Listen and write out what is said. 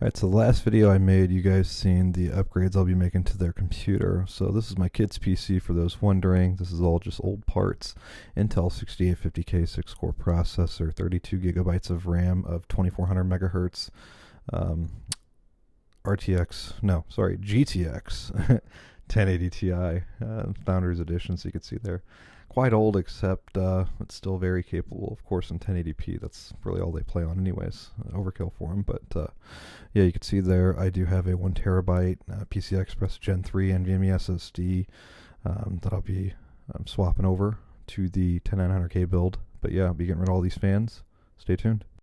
Alright, so the last video I made, you guys seen the upgrades I'll be making to their computer. So this is my kid's PC for those wondering. This is all just old parts. Intel 6850K 6-core processor, 32 gigabytes of RAM of 2400 megahertz. GTX 1080 Ti, Founders Edition, so you can see there. Quite old, except it's still very capable, of course, in 1080p. That's really all they play on anyways. Overkill for them, but yeah, you can see there I do have a 1 terabyte PCI Express Gen 3 NVMe SSD that I'll be swapping over to the 10900K build. But yeah, I'll be getting rid of all these fans. Stay tuned.